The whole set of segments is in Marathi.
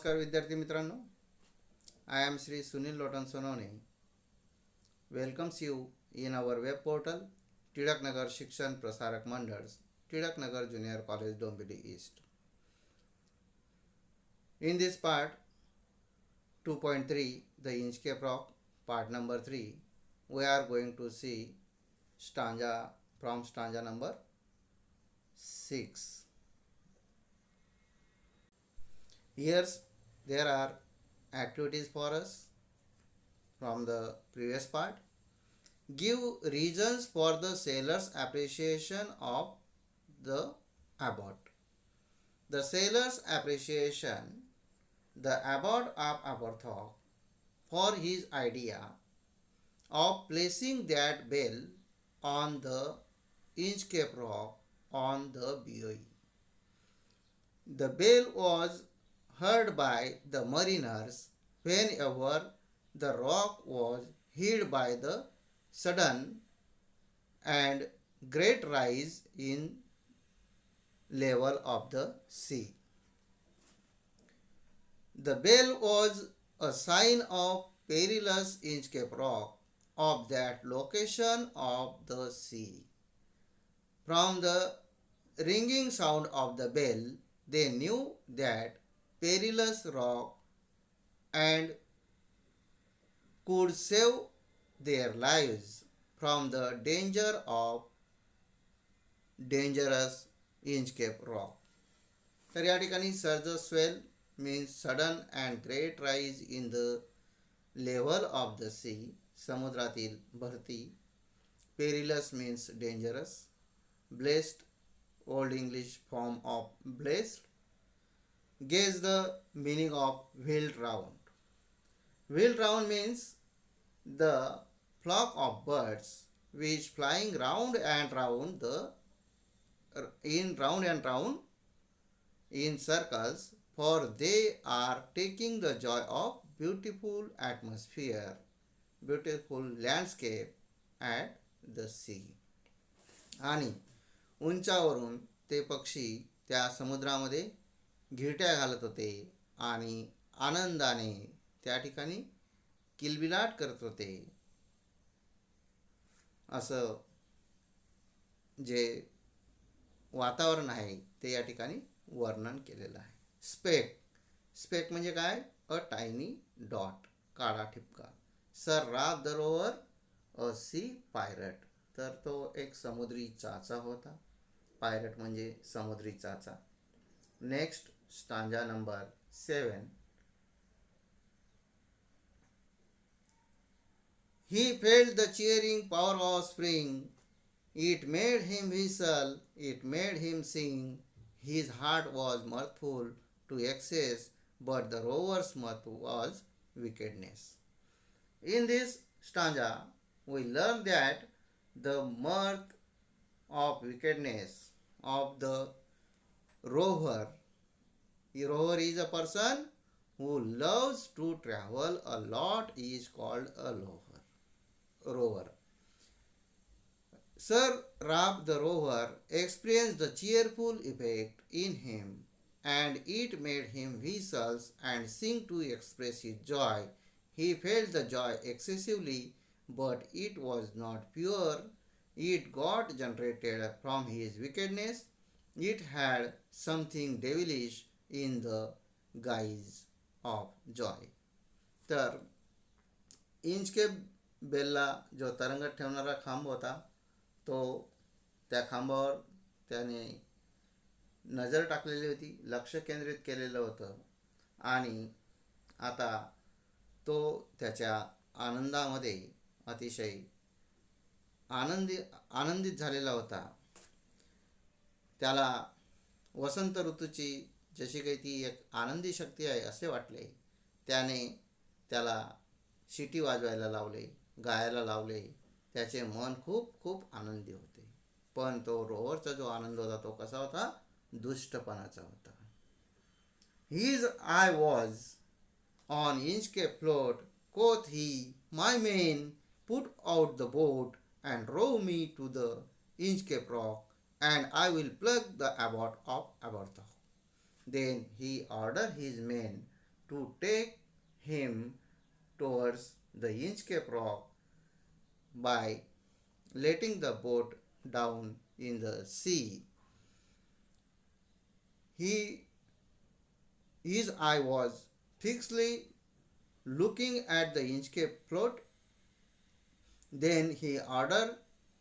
नमस्कार विद्यार्थी मित्रांनो, I am Sri Sunil Lotan Sonone. Welcomes you in our web portal Tilaknagar शिक्षण Prasarak Mandal, Tilaknagar Junior College, Dombivli East. In this part 2.3, the Inchcape rock, part number 3, we are going to see stanza number 6. Here there are activities for us from the previous part. Give reasons for the sailor's appreciation of the abbot. The sailor's appreciation the abbot of Aberthock for his idea of placing that bell on the Inchcape rock on the buoy. The bell was heard by the mariners whenever the rock was hit by the sudden and great rise in level of the sea. The bell was a sign of perilous Inchcape rock of that location of the sea. From the ringing sound of the bell, they knew that perilous rock and could save their lives from the danger of dangerous Inchcape rock. तर या ठिकाणी surge swell means sudden and great rise in the level of the sea, समुद्रातील भरती. Perilous means dangerous. Blessed, old English form of blessed. Guess the meaning of wheeled round. Wheeled round means the flock of birds which flying round and round in circles, for they are taking the joy of beautiful atmosphere, beautiful landscape at the sea. आणि उंचावरून ते पक्षी त्या समुद्रामध्ये घिरट्या घालत होते आणि आनंदाने त्या ठिकाणी किलबिलाट करत होते, असं जे वातावरण आहे ते या ठिकाणी वर्णन केलेलं आहे. स्पेक म्हणजे काय? अ टायनी डॉट, काळा ठिपका. Sir Ralph the Rover a sea pirate, तर तो एक समुद्री चाचा होता. पायरट म्हणजे समुद्री चाचा. Next stanza number 7. He felt the cheering power of spring. It made him whistle, it made him sing. His heart was mirthful to excess, but the rover's mirth was wickedness. In this stanza, we learn that the mirth of wickedness of the rover is a person who loves to travel a lot is called a rover. Sir Rab the rover experienced the cheerful effect in him, and it made him whistle and sing to express his joy. He felt the joy excessively, but it was not pure. It got generated from his wickedness. It had something devilish in the guise of joy. तर इंचकेप बेलला जो तरंगत ठेवणारा खांब होता, तो त्या खांबावर त्याने नजर टाकलेली होती, लक्ष केंद्रित केलेलं होतं आणि आता तो त्याच्या आनंदामध्ये अतिशय आनंदित झालेला होता. त्याला वसंत ऋतूची जशी काही ती एक आनंदी शक्ती आहे असे वाटले. त्याने त्याला शिटी वाजवायला लावले, गायला लावले. त्याचे मन खूप खूप आनंदी होते. पण तो रोवरचा जो आनंद होता तो कसा होता? दुष्टपणाचा होता. His eye was on Inchcape float, quoth he, my men, put out the boat and row me to the Inchcape rock, and I will plug the abbot of Aberthock. Then he ordered his men to take him towards the Inchcape rock by letting the boat down in the sea. He, his eye was fixedly looking at the Inchcape float. Then he ordered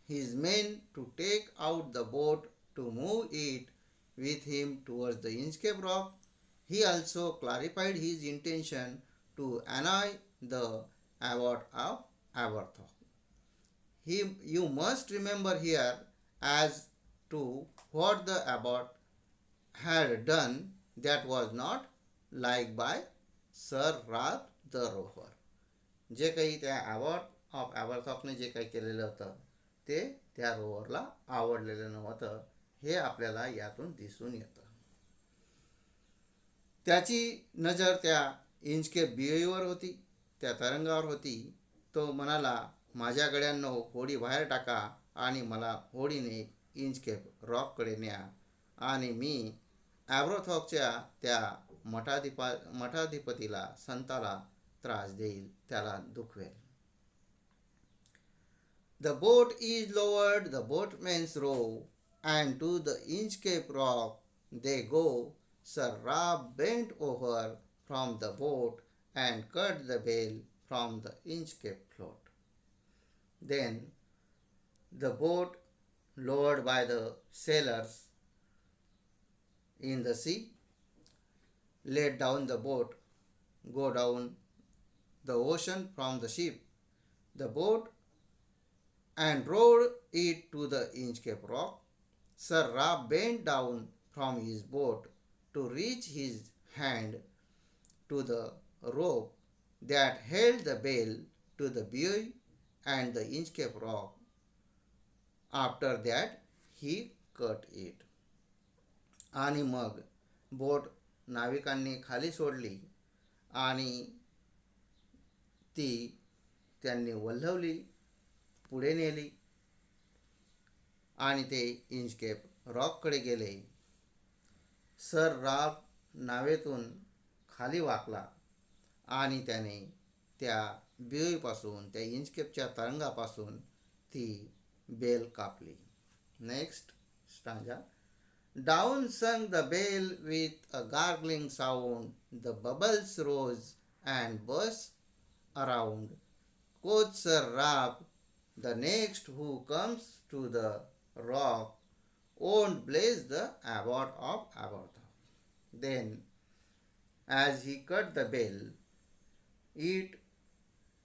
his men to take out the boat to move it with him towards the Inchcape rock. He also clarified his intention to annoy the abbot of Aberthaw. You must remember here as to what the abbot had done that was not liked by Sir Ralph the Rover. जे काही त्या अवॉर्ड ऑफ ॲबरथॉकने जे काही केलेलं होतं ते त्या रोवरला आवडलेलं नव्हतं हे आपल्याला यातून दिसून येतं. त्याची नजर त्या इंचकेप बियोईवर होती, त्या तरंगावर होती. तो म्हणाला, माझ्या गड्यांनो होडी बाहेर टाका आणि मला होडीने इंचकेप रॉककडे न्या आणि मी ॲब्रोथॉकच्या त्या मठाधिपतीला संताला त्रास देईल, त्याला दुखवेल. The boat is lowered, the boatmen row, and to the Inchcape rock they go. Sir Ralph bent over from the boat and cut the bale from the Inchcape float. Then the boat, lowered by the sailors in the sea, let down the boat, go down the ocean from the ship. The boat and rowed it to the Inchcape rock. Sir Ralph bent down from his boat to reach his hand to the rope that held the bale to the buoy and the Inchcape rock. After that he cut it. आणि मग बोट नाविकांनी खाली सोडली आणि ती त्यांनी वल्हवली, पुढे नेली आणि ते इंचकेप रॉककडे गेले. सर राल्फ नावेतून खाली वाकला आणि त्याने त्या बियोईपासून, त्या इंचकेपच्या तरंगापासून ती बेल कापली. Next stanza. Down sunk the bale with a gargling sound. The bubbles rose and burst around. Quoth Sir Ralph, the next who comes to the rock won't blaze the abbot of Aberthaw. Then, as he cut the bell, it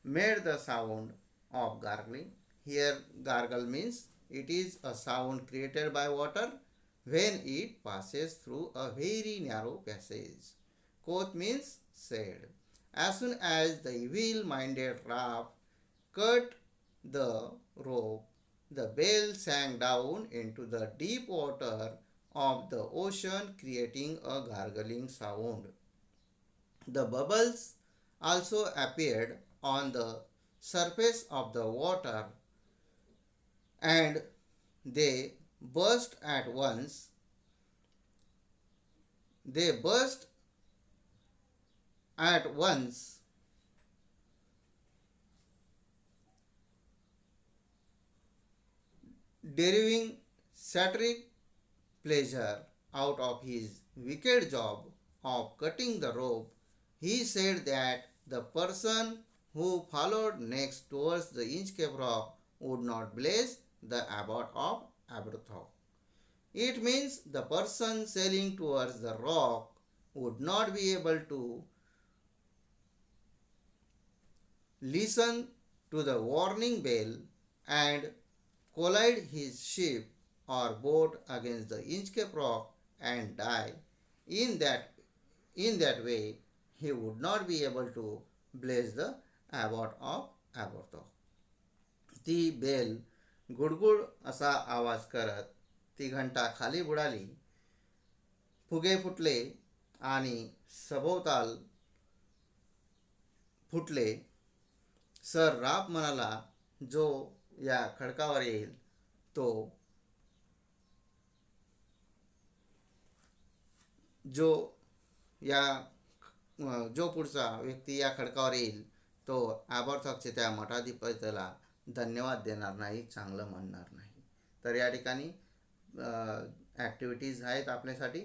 made the sound of gargling. Here, gargle means it is a sound created by water when it passes through a very narrow passage. Quoth means said. As soon as the evil-minded Ralph cut the rope, the bell sank down into the deep water of the ocean, creating a gargling sound. The bubbles also appeared on the surface of the water, and they burst at once. They burst at once, deriving satiric pleasure out of his wicked job of cutting the rope. He said that the person who followed next towards the Inchcape rock would not blaze the abbot of Aberthaw. It means the person sailing towards the rock would not be able to listen to the warning bell and collide his ship or boat against the Inchcape rock and die. In that way, he would not be able to blaze the abbot of Aberthaw. ती बेल गुडगुड असा आवाज करत ती घंटा खाली बुडाली. फुगे फुटले आणि सभोवताल फुटले. सर राप म्हणाला, जो या खडकावर येईल तो जो या जो पुढचा व्यक्ती या खडकावर येईल तो ॲबॉर्थॉसच्या त्या मठाधिपतीला धन्यवाद देणार नाही, चांगलं म्हणणार नाही. तर या ठिकाणी ॲक्टिव्हिटीज आहेत आपल्यासाठी.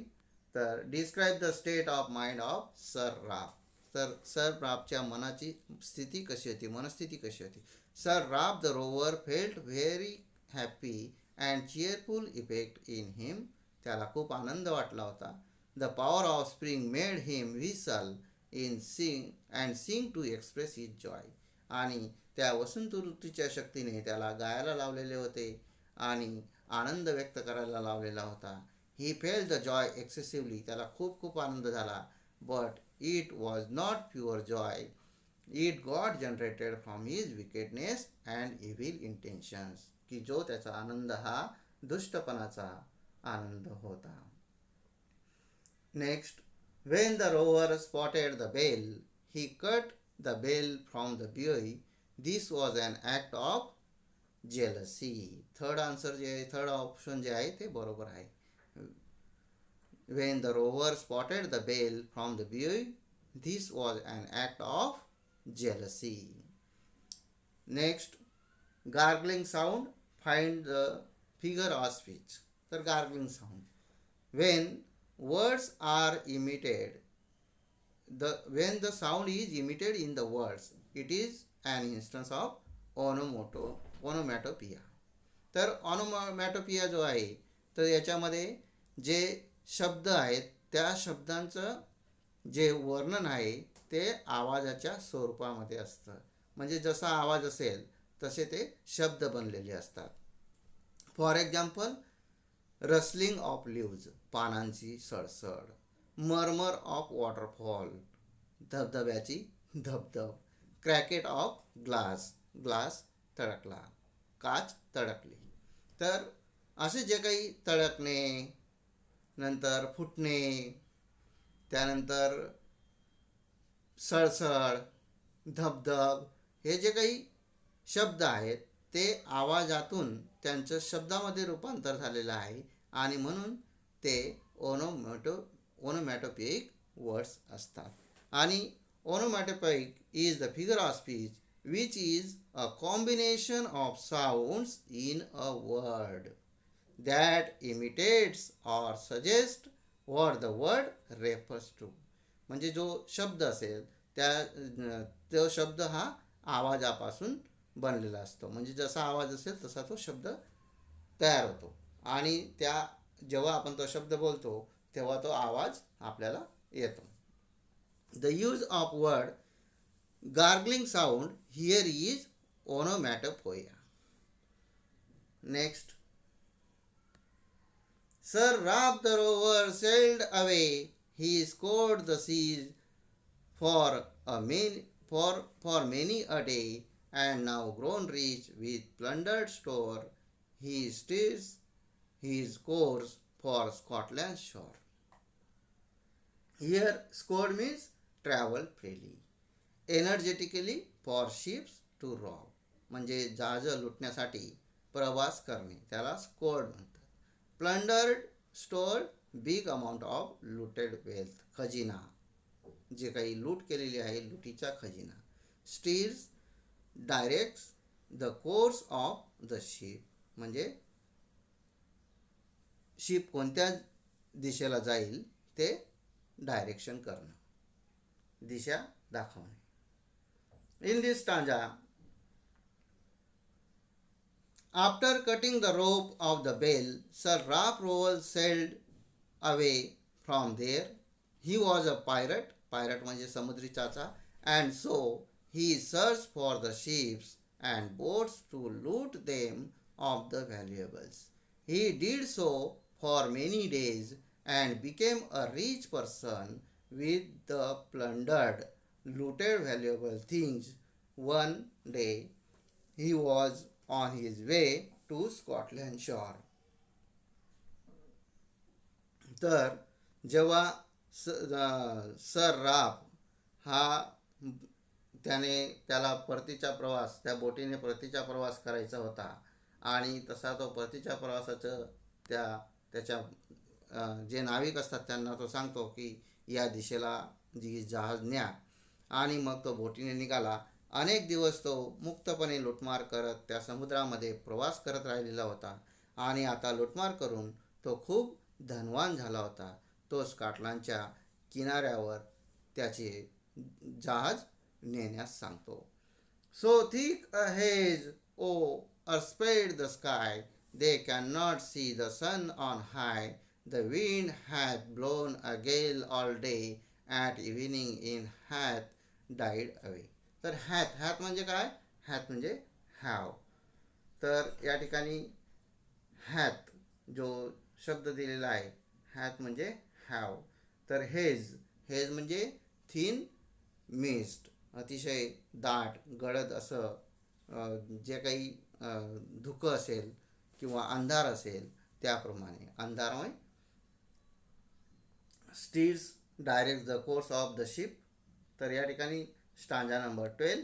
तर describe the state of mind of sir Ralph. तर सर राफच्या मनाची स्थिती कशी होती, मनस्थिती कशी होती. Sir Ralph the Rover felt very happy and cheerful effect in him. त्याला खूप आनंद वाटला होता. The power of spring made him whistle in sing and sing to express his joy. आणि त्या वसंत ऋतूच्या शक्तीने त्याला गायला लावलेले होते आणि आनंद व्यक्त करायला लावलेला होता. He felt the Joy excessively. त्याला खूप खूप आनंद झाला. But it was not pure Joy. It got generated from his wickedness and evil intentions. की जो त्याचा आनंद हा दुष्टपणाचा आनंद होता. Next, when the rover spotted the bell, he cut the bell from the buoy. This was an act of jealousy. Third answer जे आहे, थर्ड ऑप्शन जे आहे ते बरोबर आहे. When the rover spotted the bell from the buoy, this was an act of jealousy. Next, gargling sound. Find the figure of speech. तर gargling sound. When words are emitted, when the sound is emitted in the words, it is an instance of onomatopoeia. तर ऑनोमॅटोपिया जो आहे तर याच्यामध्ये जे शब्द आहेत त्या शब्दांचं जे वर्णन आहे ते आवाजाच्या स्वरूपामध्ये असतं. म्हणजे जसा आवाज असेल तसे ते शब्द बनलेले असतात. For example, rustling of leaves, पानांची सडसड. मर्मर ऑफ वॉटरफॉल, धबधब्याची धबधब. क्रॅकेट ऑफ ग्लास, ग्लास तडकला, काच तडकली. तर असे जे काही तडकणे, नंतर फुटणे, त्यानंतर सळसळ, धबधब, हे जे काही शब्द आहेत ते आवाजातून त्यांचं शब्दामध्ये रूपांतर झालेलं आहे आणि म्हणून ते ओनोमॅटोपिक वर्ड्स असतात. आणि onomatopoeic is the figure of speech which is a combination of sounds in a word that imitates or suggest what the word refers to. म्हणजे जो शब्द असेल तो शब्द हा आवाजापासून बनलेला असतो. म्हणजे जसा आवाज असेल तसा तो शब्द तयार होतो आणि जेव्हा आपण तो शब्द बोलतो तेव्हा तो आवाज आपल्याला येतो. The use of word gargling sound here is onomatopoeia. Next, sir Ralph the Rover sailed away. He scoured the seas for many a day, and now grown rich with plundered store, he steers his course for Scotland's shore. Here, scored means travel freely, energetically for ships to rob. म्हणजे जहाज लुटण्यासाठी प्रवास करणे त्याला स्कोर्ड म्हणतात. Plundered store, big amount of looted wealth, खजिना, जे काही लूट केलेली आहे लुटीचा खजिना. Steers, directs the course of the ship, म्हणजे शिप कोणत्या दिशेला जाईल ते डायरेक्शन करणं, दिशा दाखवणे. In this stanza, after cutting the rope of the bell, sir Ralph Rover sailed away from there. He was a pirate. Pirate म्हणजे समुद्री चाचा. And so he search for the ships and boats to loot them of the valuables. He did so for many days and became a rich person with the plundered looted valuable things. One day he was on his way to Scotland shore. तर जेव्हा सर राफ हा त्याला परतीचा प्रवास, त्या बोटीने परतीचा प्रवास करायचा होता आणि तसा तो परतीच्या प्रवासाचं त्याच्या जे नाविक असतात त्यांना तो सांगतो की या दिशेला जी जहाज न्या. आणि मग तो बोटीने निघाला. अनेक दिवस तो मुक्तपणे लुटमार करत त्या समुद्रामध्ये प्रवास करत राहिलेला होता. आणि आता लुटमार करून तो खूप धनवान झाला होता. तो स्कॉटलंडच्या किनाऱ्यावर त्याचे जहाज नेण्यास सांगतो. So thick a haze, o'erspread the sky, they cannot see the sun on high. The wind hath blown a gale all day, at evening in hath died away. तर हॅथ म्हणजे काय? हॅथ म्हणजे हॅव. तर या ठिकाणी हॅथ जो शब्द दिलेला आहे, हॅथ म्हणजे हॅव. तर हेज म्हणजे थिन मिस्ट, अतिशय दाट गडद असं जे काही धुकं असेल किंवा अंधार असेल त्याप्रमाणे. अंधारमय steers direct the course of the ship. तर या ठिकाणी स्टांजा नंबर 12.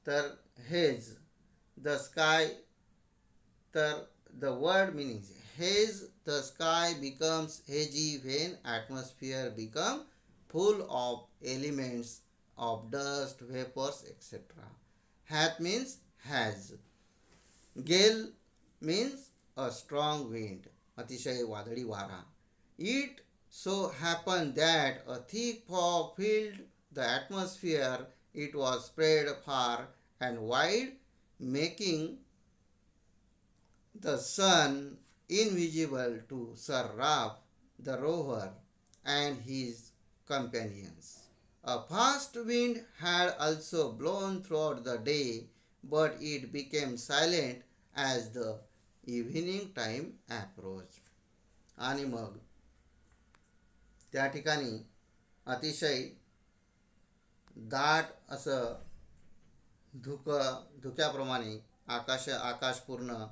तर हेज द स्काय, तर the word meaning haze the sky becomes hazy when atmosphere become full of elements of dust, vapors, etc. Hath means has. Gale means a strong wind, अतिशय वादळी वारा. It so happened that a thick fog filled the atmosphere. It was spread far and wide, making the sun invisible to Sir Ralph the rover and his companions. A fast wind had also blown throughout the day, but it became silent as the evening time approached. आणि मग त्या ठिकाणी अतिशय दाट असं धुक्याप्रमाणे आकाश पूर्ण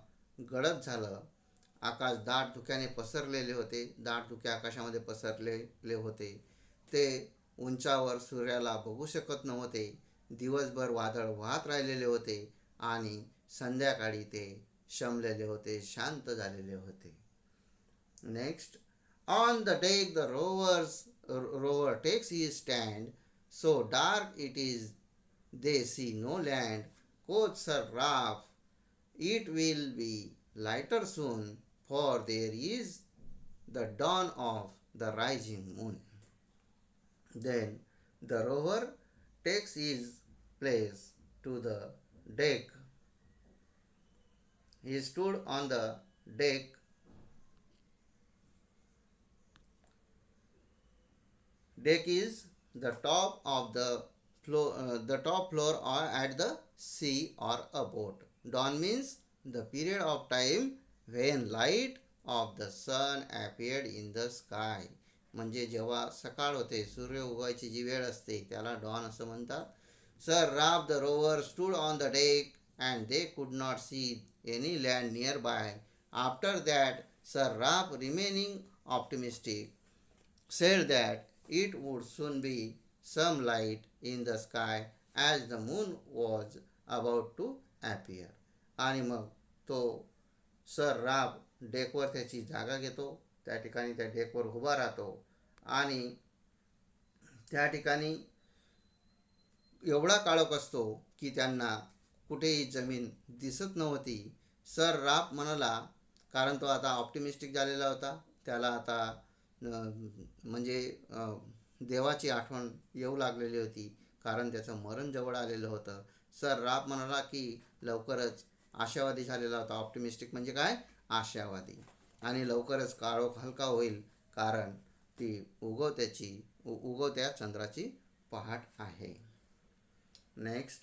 गडद झालं. आकाश दाट धुक्याने पसरलेले होते. दाट धुके आकाशामध्ये पसरलेले होते. ते उंचावर सूर्याला बघू शकत नव्हते. दिवसभर वादळ वाहत राहिलेले होते आणि संध्याकाळी ते शमलेले होते, शांत झालेले होते. Next, on the deck the rover takes his stand, so dark it is they see no land. Quoth Sir Ralph, it will be lighter soon, for there is the dawn of the rising moon. Then the rover takes his place to the deck. He stood on the deck. Deck is the top of the top floor or at the sea or a boat. Dawn means the period of time when light of the sun appeared in the sky. म्हणजे जेव्हा सकाळ होते, सूर्य उगवायची जी वेळ असते त्याला डॉन असं म्हणतात. Sir Ralph the rover stood on the deck and they could not see any land nearby. After that, Sir Ralph, remaining optimistic, said that it would soon be some light in the sky as the moon was about to appear. आणि मग तो सर राब डेकवर त्याची जागा घेतो. त्या ठिकाणी त्या डेकवर उभा राहतो आणि त्या ठिकाणी एवढा काळोख असतो की त्यांना कुठेही जमीन दिसत नव्हती. सर राब म्हणाला, कारण तो आता ऑप्टिमिस्टिक झालेला होता, त्याला आता म्हणजे देवाची आठवण येऊ लागलेली होती, कारण त्याचं मरण जवळ आलेलं होतं. सर राब म्हणाला की लवकरच आशावादी झालेला होता. ऑप्टिमिस्टिक म्हणजे काय? आशावादी. आणि लवकरच काळोख हलका होईल, कारण ती उगवत्या चंद्राची पहाट आहे. Next,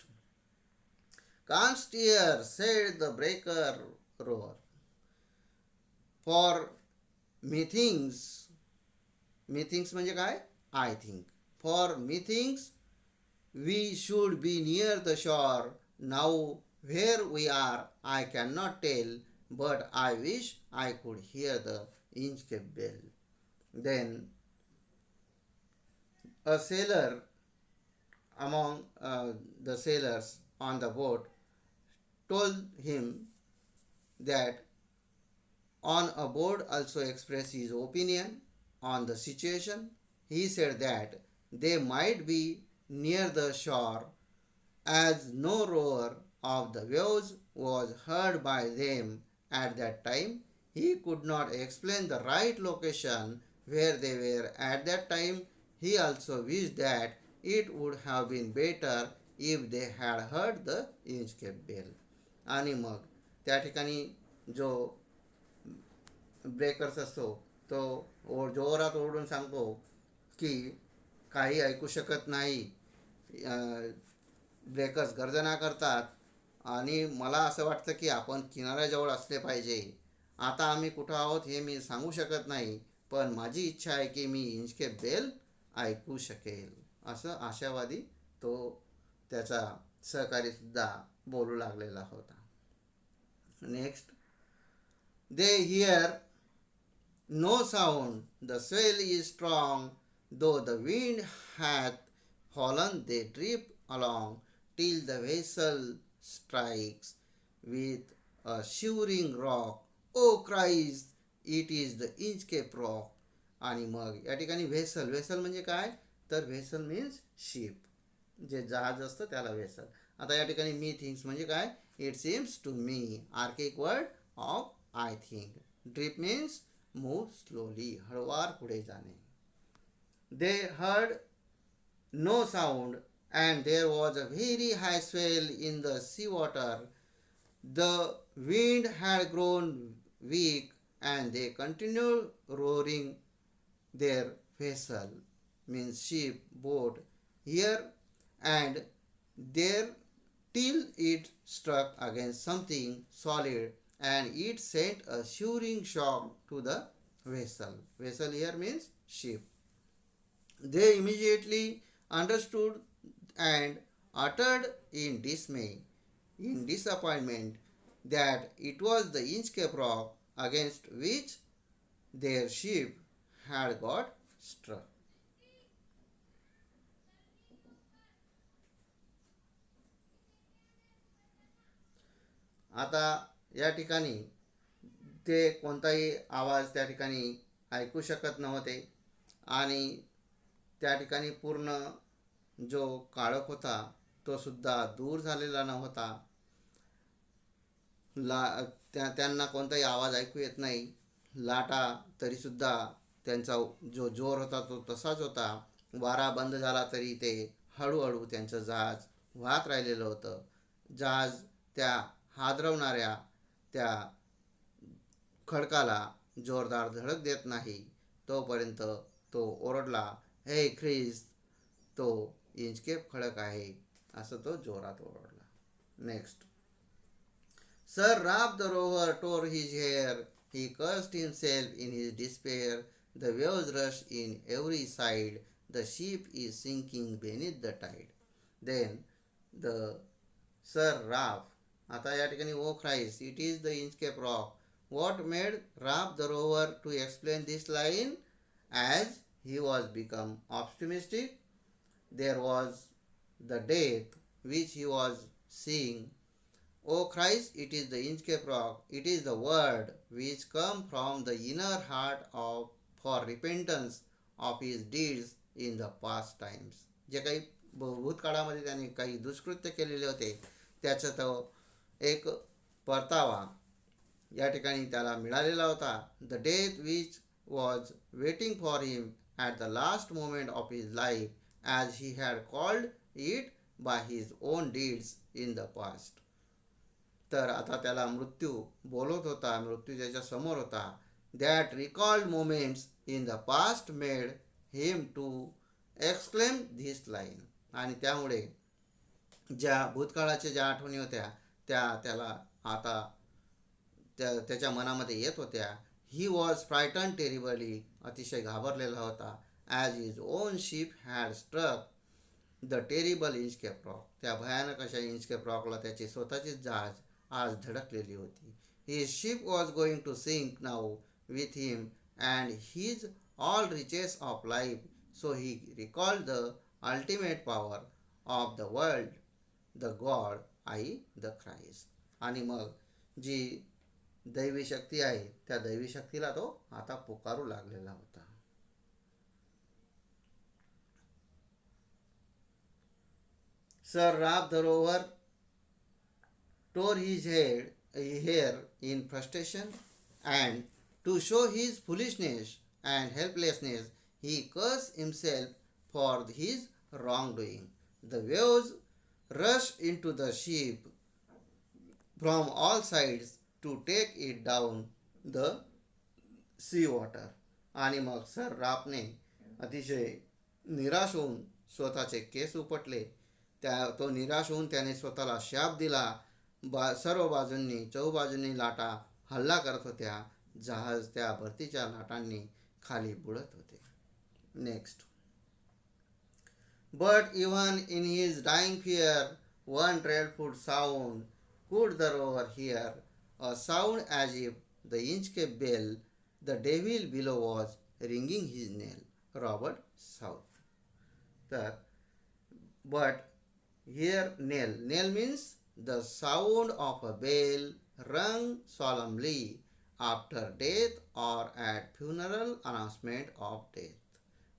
can't steer said the breaker roar, for methinks म्हणजे काय? I think. For methinks we should be near the shore. Now where we are I cannot नॉट टेल, but I wish I could hear the Inchcape bell. Then a sailor among the sailors on the boat told him that on a board also expressed his opinion on the situation. he said that they might be near the shore, as no roar of the waves was heard by them at that time. He could not explain the right location where they were at that time. He also wished that it would have been better if they had heard the Inchcape bell. आणि मग त्या ठिकाणी जो ब्रेकर्स असतो तो जोरात ओरडून सांगतो की काही ऐकू शकत नाही. ब्रेकर्स गर्जना करतात आणि मला असं वाटतं की आपण किनाऱ्याजवळ असले पाहिजे. आता आम्ही कुठं आहोत हे मी सांगू शकत नाही, पण माझी इच्छा आहे की मी इंचकेप बेल ऐकू शकेल. असं आशावादी तो त्याचा सहकारीसुद्धा बोलू लागलेला होता. Next, they here no sound, the swell is strong, though the wind hath fallen, they drip along till the vessel strikes with a shivering rock. Oh Christ, it is the Inchcape rock. आणि मग या ठिकाणी व्हेसल, व्हेसल म्हणजे काय, तर व्हेसल मीन्स शिप, जे जहाज असतं त्याला व्हेसल. आता या ठिकाणी मी थिंक्स म्हणजे काय, it seems to me, archaic word of I think. Drift means move slowly, हळवार पुढे जाणे. They heard no sound and there was a very high swell in the sea water. The wind had grown weak and they continued rowing their vessel, means ship, boat, here and there till it struck against something solid and it sent a shivering shock to the vessel. Vessel here means ship. They immediately understood and uttered in dismay, in disappointment, that it was the Inchcape rock against which their ship had got struck. आता या ठिकाणी ते कोणताही आवाज त्या ठिकाणी ऐकू शकत नव्हते आणि त्या ठिकाणी पूर्ण जो काळोख होता तो सुद्धा दूर झालेला नव्हता. त्यांना कोणताही आवाज ऐकू येत नाही. लाटा तरीसुद्धा त्यांचा जो जोर होता तो तसाच होता. वारा बंद झाला तरी ते हळूहळू त्यांचं जहाज वाहत राहिलेलं होतं. जहाज त्या हादरवणाऱ्या त्या खडकाला जोरदार धडक देत नाही तोपर्यंत तो ओरडला, हे ख्रिस, तो इंचकेप खडक आहे, असं तो जोरात ओरडला. Next, sir Ralph the rover tore his hair, he cursed himself in his despair, the waves rush in every side, the ship is sinking beneath the tide. Then the Sir Ralph, आता या ठिकाणी oh Christ, it is the Inchcape rock. What made Ralph the rover to explain this line? As he was become optimistic, there was the death which he was seeing. O Christ, it is the Inchcape rock. It is the word which come from the inner heart of for repentance of his deeds in the past times. जे काही भूतकाळामध्ये त्याने काही दुष्कृत्य केलेले होते त्याचा तो एक परतावा या ठिकाणी त्याला मिळालेला होता. The death which was waiting for him at the last moment of his life as he had called it by his on deeds in the past. तर आता त्याला मृत्यू बोलत होता, मृत्यू त्याच्या समोर होता. That recalled moments in the past made him to exclaim this line. आणि त्यामुळे ज्या भूतकाळाच्या ज्या आठवणी होत्या त्या त्याला आता त्याच्या मनामध्ये येत होत्या. ही वॉज फ्रायटन टेरिबली, अतिशय घाबरलेला होता. As his own ship had struck the terrible Inchcape Rock, त्या भयानक अशा इंचकेप रॉकला त्याची स्वतःचीच जहाज आज धडकलेली होती. His ship was going to sink now with him and his all riches of life. So he recalled the ultimate power of the world, the god I the Christ. आणि मग जी दैवी शक्ती आहे त्या दैवी शक्तीला तो आता पुकारू लागलेला होता. Sir Rab the rover tore his hair in frustration, and to show his foolishness and helplessness, he cursed himself for his wrongdoing. The waves rushed into the ship from all sides to take it down the C water. आणि मग सर रापने अतिशय निराश होऊन स्वतःचे केस उपटले. तो निराश होऊन त्याने स्वतःला शाप दिला. सर्व बाजूंनी चहूबाजूंनी लाटा हल्ला करत होत्या. जहाज त्या भरतीच्या लाटांनी खाली बुडत होते. Next. But even in his dying fear, one dreadful sound could the rover hear, a sound as if the Inchcape bell, the devil below, was ringing his knell. Robert South. तर but here knell means the sound of a bell rung solemnly after death or at funeral announcement of death.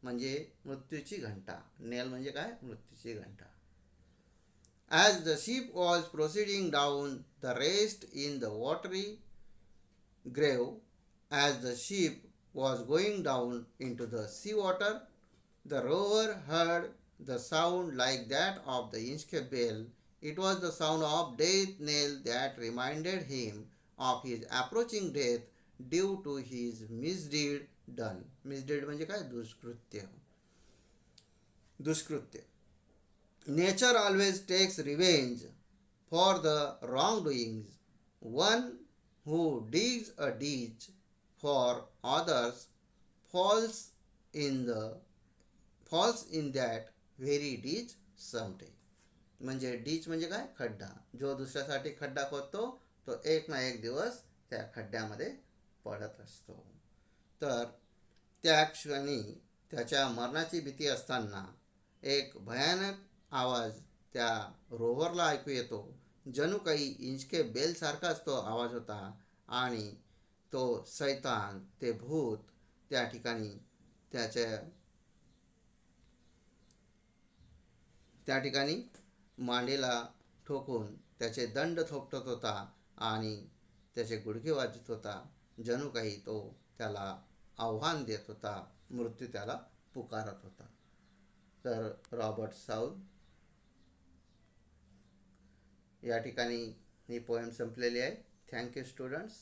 म्हणजे मृत्यूची घंटा. नेल म्हणजे काय? मृत्यूची घंटा. As the ship was proceeding down the rest in the watery grave, as the ship was going down into the sea water, the rover heard the sound like that of the Inchcape bell. It was the sound of death knell that reminded him of his approaching death due to his misdeed done. Misdeed म्हणजे काय? दुष्कृत्य. Nature always takes revenge for the wrongdoings. One who digs a ditch for others falls in that very ditch someday. म्हणजे डिच म्हणजे काय? खड्डा. जो दुसऱ्यासाठी खड्डा खोदतो तो एक ना एक दिवस त्या खड्ड्यामध्ये पडत असतो. तर त्या क्षणी त्याच्या मरणाची भीती असताना एक भयानक आवाज त्या रोव्हरला ऐकू येतो. जणू काही इंचके बेलसारखाच तो आवाज होता. आणि तो सैतान, ते भूत त्या ठिकाणी त्या ठिकाणी मांडीला ठोकून त्याचे दंड थोपटत होता आणि त्याचे गुडघे वाजत होता. जणू काही तो त्याला आव्हान देत होता. मृत्यू त्याला पुकारत होता. तर रॉबर्ट साऊथ. या ठिकाणी ही पोएम संपलेली आहे. Thank you students.